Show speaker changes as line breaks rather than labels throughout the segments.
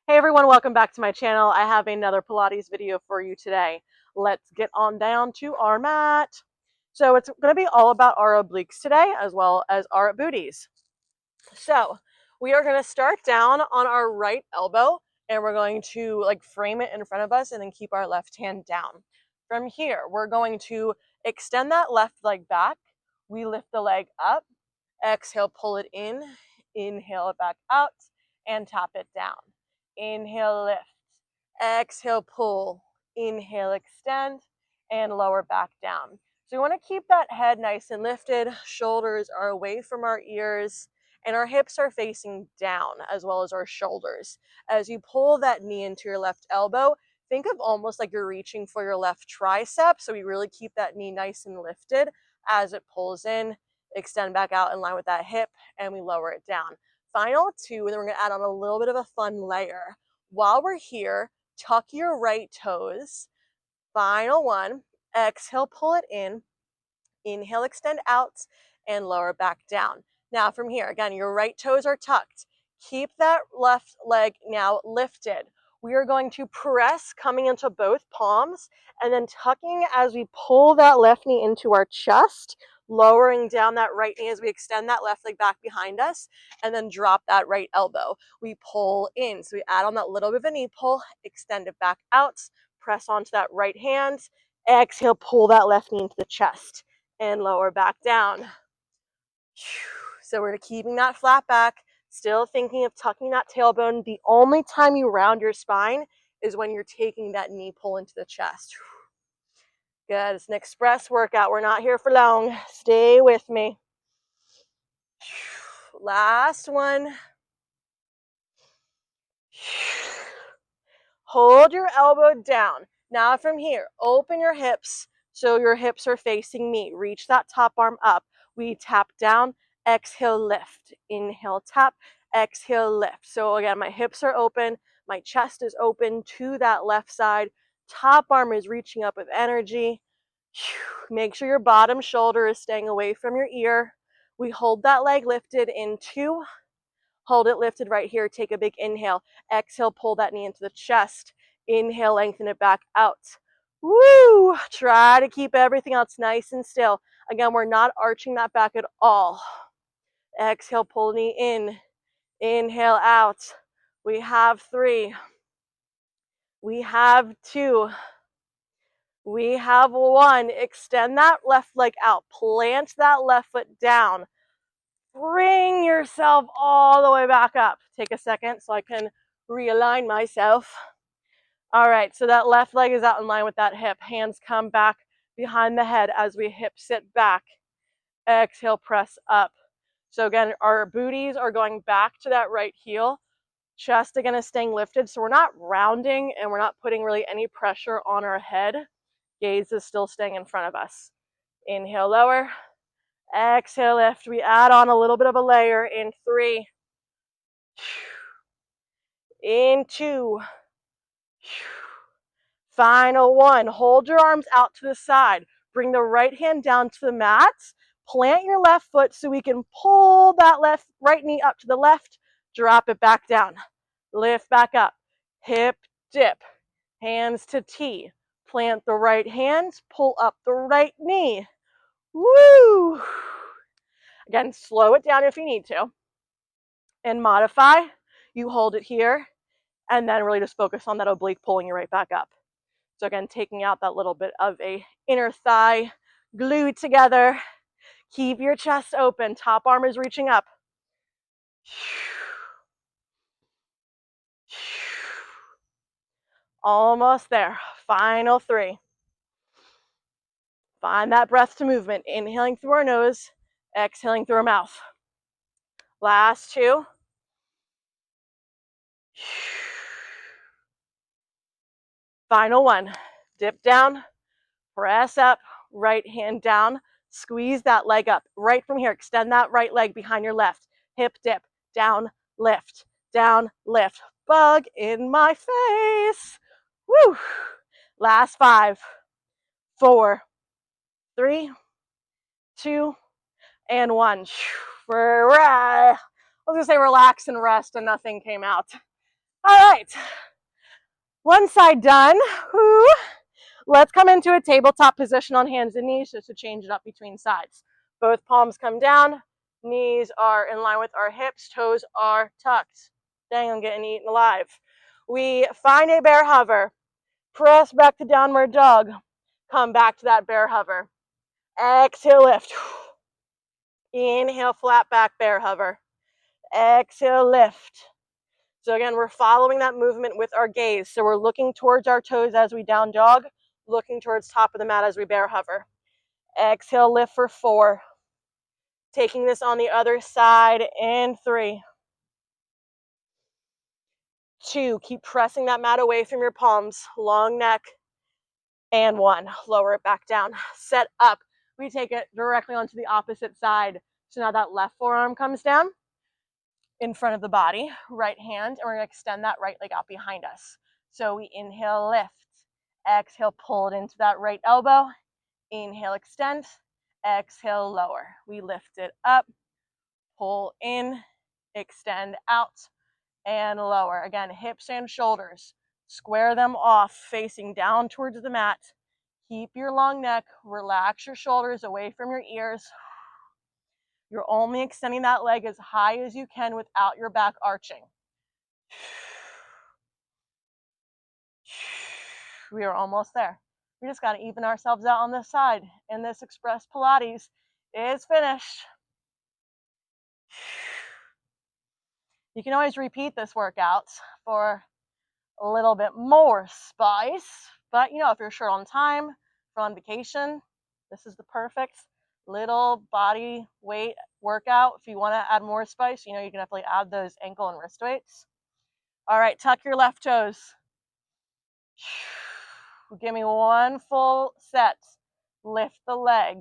Hey everyone, welcome back to my channel. I have another Pilates video for you today. Let's get on down to our mat. So it's going to be all about our obliques today as well as our booties. So we are going to start down on our right elbow and we're going to frame it in front of us and then keep our left hand down. From here, we're going to extend that left leg back. We lift the leg up, exhale, pull it in, inhale it back out, and tap it down. Inhale, lift. Exhale, pull. Inhale, extend, and lower back down. So we want to keep that head nice and lifted. Shoulders are away from our ears, and our hips are facing down as well as our shoulders. As you pull that knee into your left elbow, think of almost like you're reaching for your left tricep. So we really keep that knee nice and lifted as it pulls in, extend back out in line with that hip, and we lower it down. Final two, and then we're going to add on a little bit of a fun layer. While we're here, tuck your right toes. Final one, exhale, pull it in. Inhale, extend out, and lower back down. Now from here, again, your right toes are tucked. Keep that left leg now lifted. We are going to press coming into both palms and then tucking as we pull that left knee into our chest, lowering down that right knee as we extend that left leg back behind us, and then drop that right elbow. We pull in. So we add on that little bit of a knee pull, extend it back out, press onto that right hand, exhale, pull that left knee into the chest and lower back down. So we're keeping that flat back, still thinking of tucking that tailbone. The only time you round your spine is when you're taking that knee pull into the chest. Good, it's an express workout. We're not here for long. Stay with me. Last one. Hold your elbow down. Now from here, open your hips so your hips are facing me. Reach that top arm up. We tap down, exhale, lift. Inhale, tap, exhale, lift. So again, my hips are open, my chest is open to that left side. Top arm is reaching up with energy. Make sure your bottom shoulder is staying away from your ear. We hold that leg lifted in 2. Hold it lifted right here. Take a big inhale. Exhale, pull that knee into the chest. Inhale, lengthen it back out. Woo! Try to keep everything else nice and still. Again, we're not arching that back at all. Exhale, pull knee in. Inhale, out. We have 3. We have 2. We have 1. Extend that left leg out. Plant that left foot down. Bring yourself all the way back up. Take a second so I can realign myself. All right, so that left leg is out in line with that hip. Hands come back behind the head as we hip sit back. Exhale, press up. So again, our booties are going back to that right heel. Chest again is staying lifted, so we're not rounding and we're not putting really any pressure on our head. Gaze is still staying in front of us. Inhale, lower. Exhale, lift. We add on a little bit of a layer in 3. In 2. Final 1. Hold your arms out to the side. Bring the right hand down to the mat. Plant your left foot so we can pull that right knee up to the left. Drop it back down. Lift back up. Hip dip. Hands to T. Plant the right hand. Pull up the right knee. Woo! Again, slow it down if you need to. And modify. You hold it here. And then really just focus on that oblique pulling you right back up. So again, taking out that little bit of a inner thigh, glued together. Keep your chest open. Top arm is reaching up. Almost there. Final 3. Find that breath to movement. Inhaling through our nose, exhaling through our mouth. Last 2. Final 1. Dip down, press up, right hand down, squeeze that leg up. Right from here, extend that right leg behind your left. Hip dip, down, lift, down, lift. Bug in my face. Woo! Last 5, 4, 3, 2, and 1. I was gonna say relax and rest and nothing came out. All right, one side done. Woo. Let's come into a tabletop position on hands and knees just to change it up between sides. Both palms come down, knees are in line with our hips, toes are tucked. Dang, I'm getting eaten alive. We find a bear hover, press back to downward dog, come back to that bear hover. Exhale, lift. Inhale, flat back bear hover. Exhale, lift. So again, we're following that movement with our gaze. So we're looking towards our toes as we down dog, looking towards top of the mat as we bear hover. Exhale, lift for 4. Taking this on the other side in 3, 2. Keep pressing that mat away from your palms. Long neck. And 1. Lower it back down. Set up. We take it directly onto the opposite side. So now that left forearm comes down in front of the body, right hand, and we're going to extend that right leg out behind us. So we inhale, lift. Exhale, pull it into that right elbow. Inhale, extend. Exhale, lower. We lift it up, pull in, extend out, and lower. Again, hips and shoulders. Square them off, facing down towards the mat. Keep your long neck. Relax your shoulders away from your ears. You're only extending that leg as high as you can without your back arching. We are almost there. We just got to even ourselves out on this side. And this Express Pilates is finished. You can always repeat this workout for a little bit more spice. But, if you're short on time, if you're on vacation, this is the perfect little body weight workout. If you want to add more spice, you can definitely add those ankle and wrist weights. All right, tuck your left toes. Give me 1 full set. Lift the leg.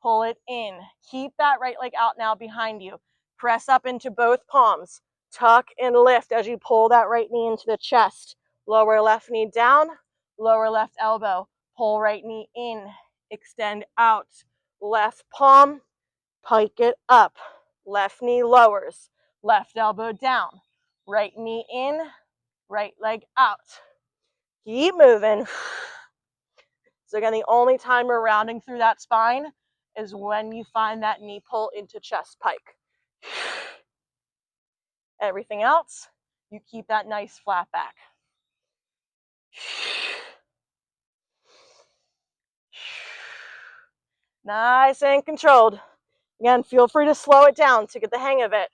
Pull it in. Keep that right leg out now behind you. Press up into both palms. Tuck and lift as you pull that right knee into the chest. Lower left knee down. Lower left elbow. Pull right knee in. Extend out. Left palm. Pike it up. Left knee lowers. Left elbow down. Right knee in. Right leg out. Keep moving. So again, the only time we're rounding through that spine is when you find that knee pull into chest pike. Everything else, you keep that nice flat back. Nice and controlled. Again, feel free to slow it down to get the hang of it.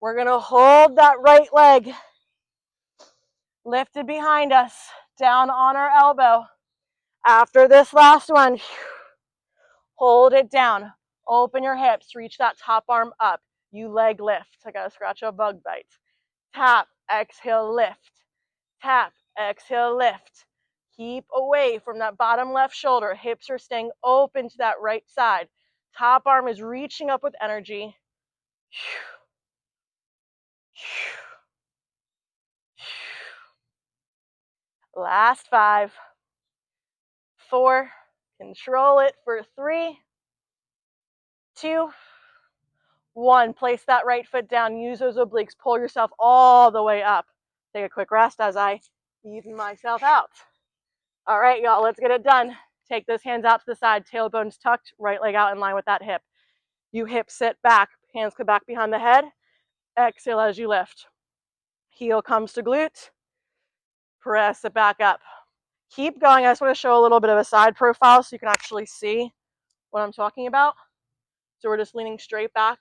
We're going to hold that right leg lifted behind us, down on our elbow. After this last one, hold it down. Open your hips, reach that top arm up. You leg lift. I gotta scratch a bug bite. Tap, exhale, lift. Tap, exhale, lift. Keep away from that bottom left shoulder. Hips are staying open to that right side. Top arm is reaching up with energy. Last 5, 4, control it for 3, 2, 1. Place that right foot down. Use those obliques. Pull yourself all the way up. Take a quick rest as I even myself out. All right, y'all, let's get it done. Take those hands out to the side, tailbones tucked, right leg out in line with that hip. You hip sit back, hands come back behind the head. Exhale as you lift. Heel comes to glute. Press it back up. Keep going. I just want to show a little bit of a side profile so you can actually see what I'm talking about. So we're just leaning straight back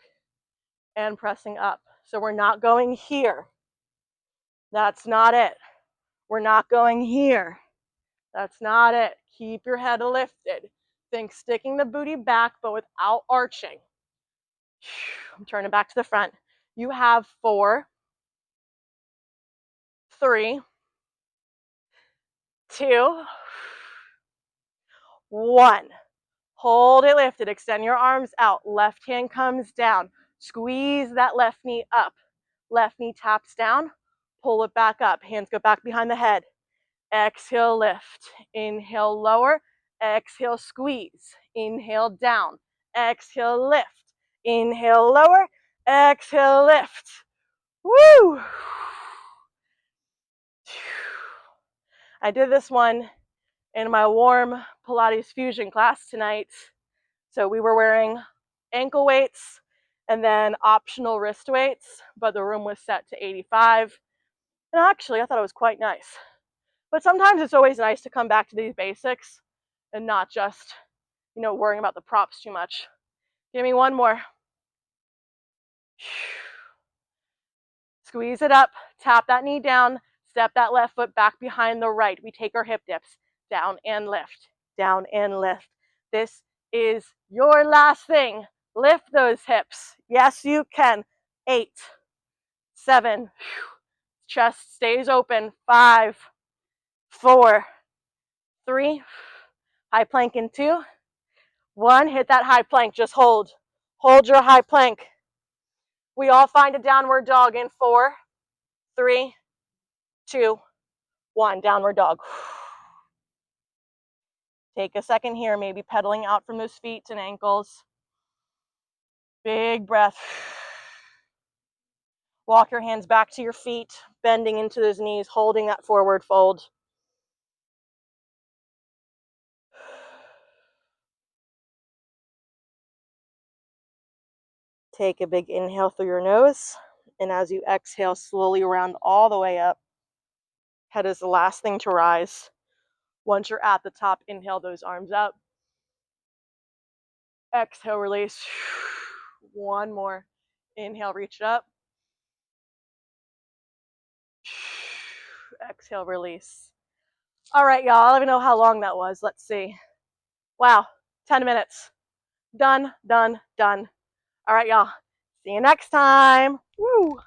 and pressing up. So we're not going here. That's not it. We're not going here. That's not it. Keep your head lifted. Think sticking the booty back, but without arching. I'm turning back to the front. You have 4, 3, 2, 1. Hold it lifted. Extend your arms out. Left hand comes down. Squeeze that left knee up. Left knee taps down. Pull it back up. Hands go back behind the head. Exhale, lift. Inhale, lower. Exhale, squeeze. Inhale, down. Exhale, lift. Inhale, lower. Exhale, lift. I did this one in my warm Pilates fusion class tonight. So we were wearing ankle weights and then optional wrist weights, but the room was set to 85. And actually, I thought it was quite nice. But sometimes it's always nice to come back to these basics and not just, worrying about the props too much. Give me one more. Squeeze it up, tap that knee down, step that left foot back behind the right. We take our hip dips, down and lift, down and lift. This is your last thing. Lift those hips. Yes, you can. 8, 7, chest stays open. 5, 4, 3, high plank in 2, 1. Hit that high plank. Just hold. Hold your high plank. We all find a downward dog in 4, 3, 2, 1. Downward dog. Take a second here, maybe pedaling out from those feet and ankles. Big breath. Walk your hands back to your feet, bending into those knees, holding that forward fold. Take a big inhale through your nose, and as you exhale, slowly round all the way up. Head is the last thing to rise. Once you're at the top, inhale those arms up. Exhale, release. One more. Inhale, reach it up. Exhale, release. All right, y'all. I don't even know how long that was. Let's see. Wow, 10 minutes. Done, done, done. All right, y'all. See you next time. Woo!